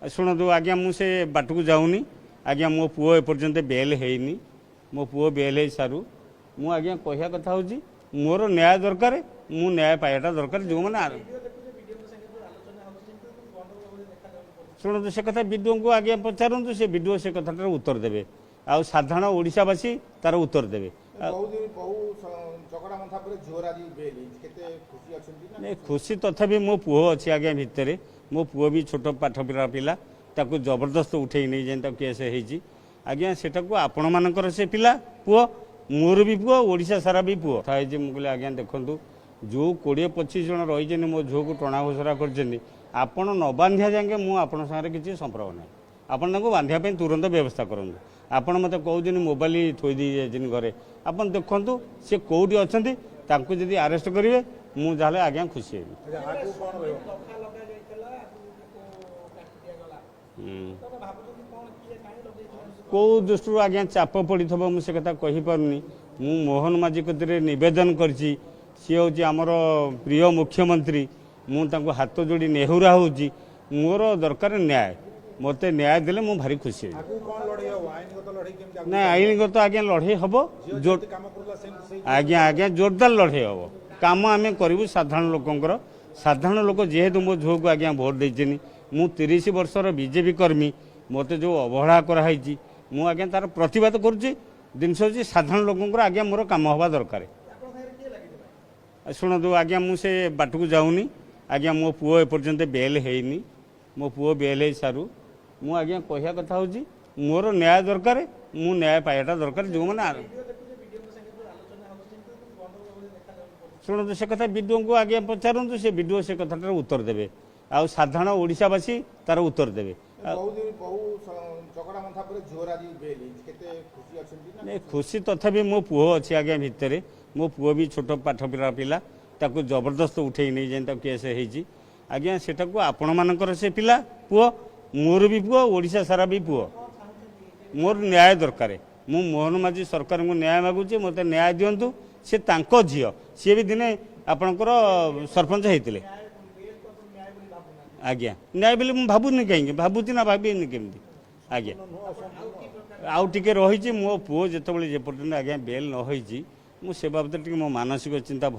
शुणु आज्ञा मुझे बाट को जाऊनी आज्ञा मो पुओ एपर्यंत बेल हैनी मो पुओ बेल हो सारू मु आज्ञा कहया कथा हूँ मोर न्याय दरकार मु न्याय पाइबाटा दरकार जो मैंने शुणु से कथा विडीओ को आज्ञा पचारतु से विडीओ से कथाटार उत्तर देवे आ साधारण ओडिशावासी तार उत्तर देवे नहीं खुशी तथापि मो पुओ अच्छी आज्ञा भितर मो पुओ भी छोट पाठ पिला पिला ताकू जबरदस्त उठे नहीं जाए केस होती आज्ञा सेटा को आपण मानकर से पिला पुओ मोर भी पुओ ओडिशा सारा भी पुओ मुझे कहले आज्ञा देखु जो 20-25 जन रही मो झील को टणा घोषरा कर आपण न बांधिया जाए मुझे सागर किसी संपर्क ना आपन बांधिया तुरंत व्यवस्था करूँ आपण मत कहते मोबाइल थोई दी घरे आपन देखु सी कौटी अच्छा जदि आरेस्ट करेंगे मुझे आज्ञा खुशी हेबी कौ दृष्टि आज्ञा चाप पड़ी थो मुझे कथा कही पारुनी मु मोहन माझी कतिरे निवेदन करछि सी हूँ आमर प्रिय मुख्यमंत्री मुझे हाथ जोड़ी नेहुरा होची मोर दरकार न्याय मत न्याय देले मु भारी खुशी ना आईनगत आज्ञा लड़े हम आज्ञा आज्ञा जोरदार लड़े हम कम आम करूँ साधारण लोक जेहेतु मो झील को आज्ञा भोट देनी मु 30 वर्षर बीजेपी कर्मी मत जो अवहेला कराई मु आज्ञा तार प्रतिवाद करुच्ची जिनस हूँ साधारण लोक आज्ञा मोर कम हवा दरकार शुणु आज्ञा मुझे बाट को जाऊनी आज्ञा मो पुओ एपर्यंत बेल हैनी मो पुओ बेल हो सारू मु आज्ञा कहया कथा हूँ मोर न्याय दरकार मु न्याय पाइबाटा दरकार जो मैंने शुणु से कथा विडीओ को आज्ञा पचारतु से विडीओ से कथाटार उत्तर देवे आ साधारण ओडिशावासी तार उत्तर देवे नहीं खुशी तथापि मो पुओ अच्छी आज्ञा भितर मो पुओ भी छोट पाठ पिला पिला ताकू जबरदस्त उठे नहीं जाए केस होती आज्ञा सेटा को आपण मानकर से पिला पुओ मोर भी पुओ ओडिशा सारा भी पुओ मोर न्याय दरकार मु मोहन माझी सरकार को न्याय मागुचे मत न्याय दिंतु से तांको झील सी भी दिने आपणकर सरपंच होते आज्ञा न्याय बोले मुझे भावुनी कहीं भावुची ना भावी केमती आज्ञा आउ टे रही मो पुओ जो पर्यटन आज्ञा बेल न हो से बाबद मो मानसिक चिंता भल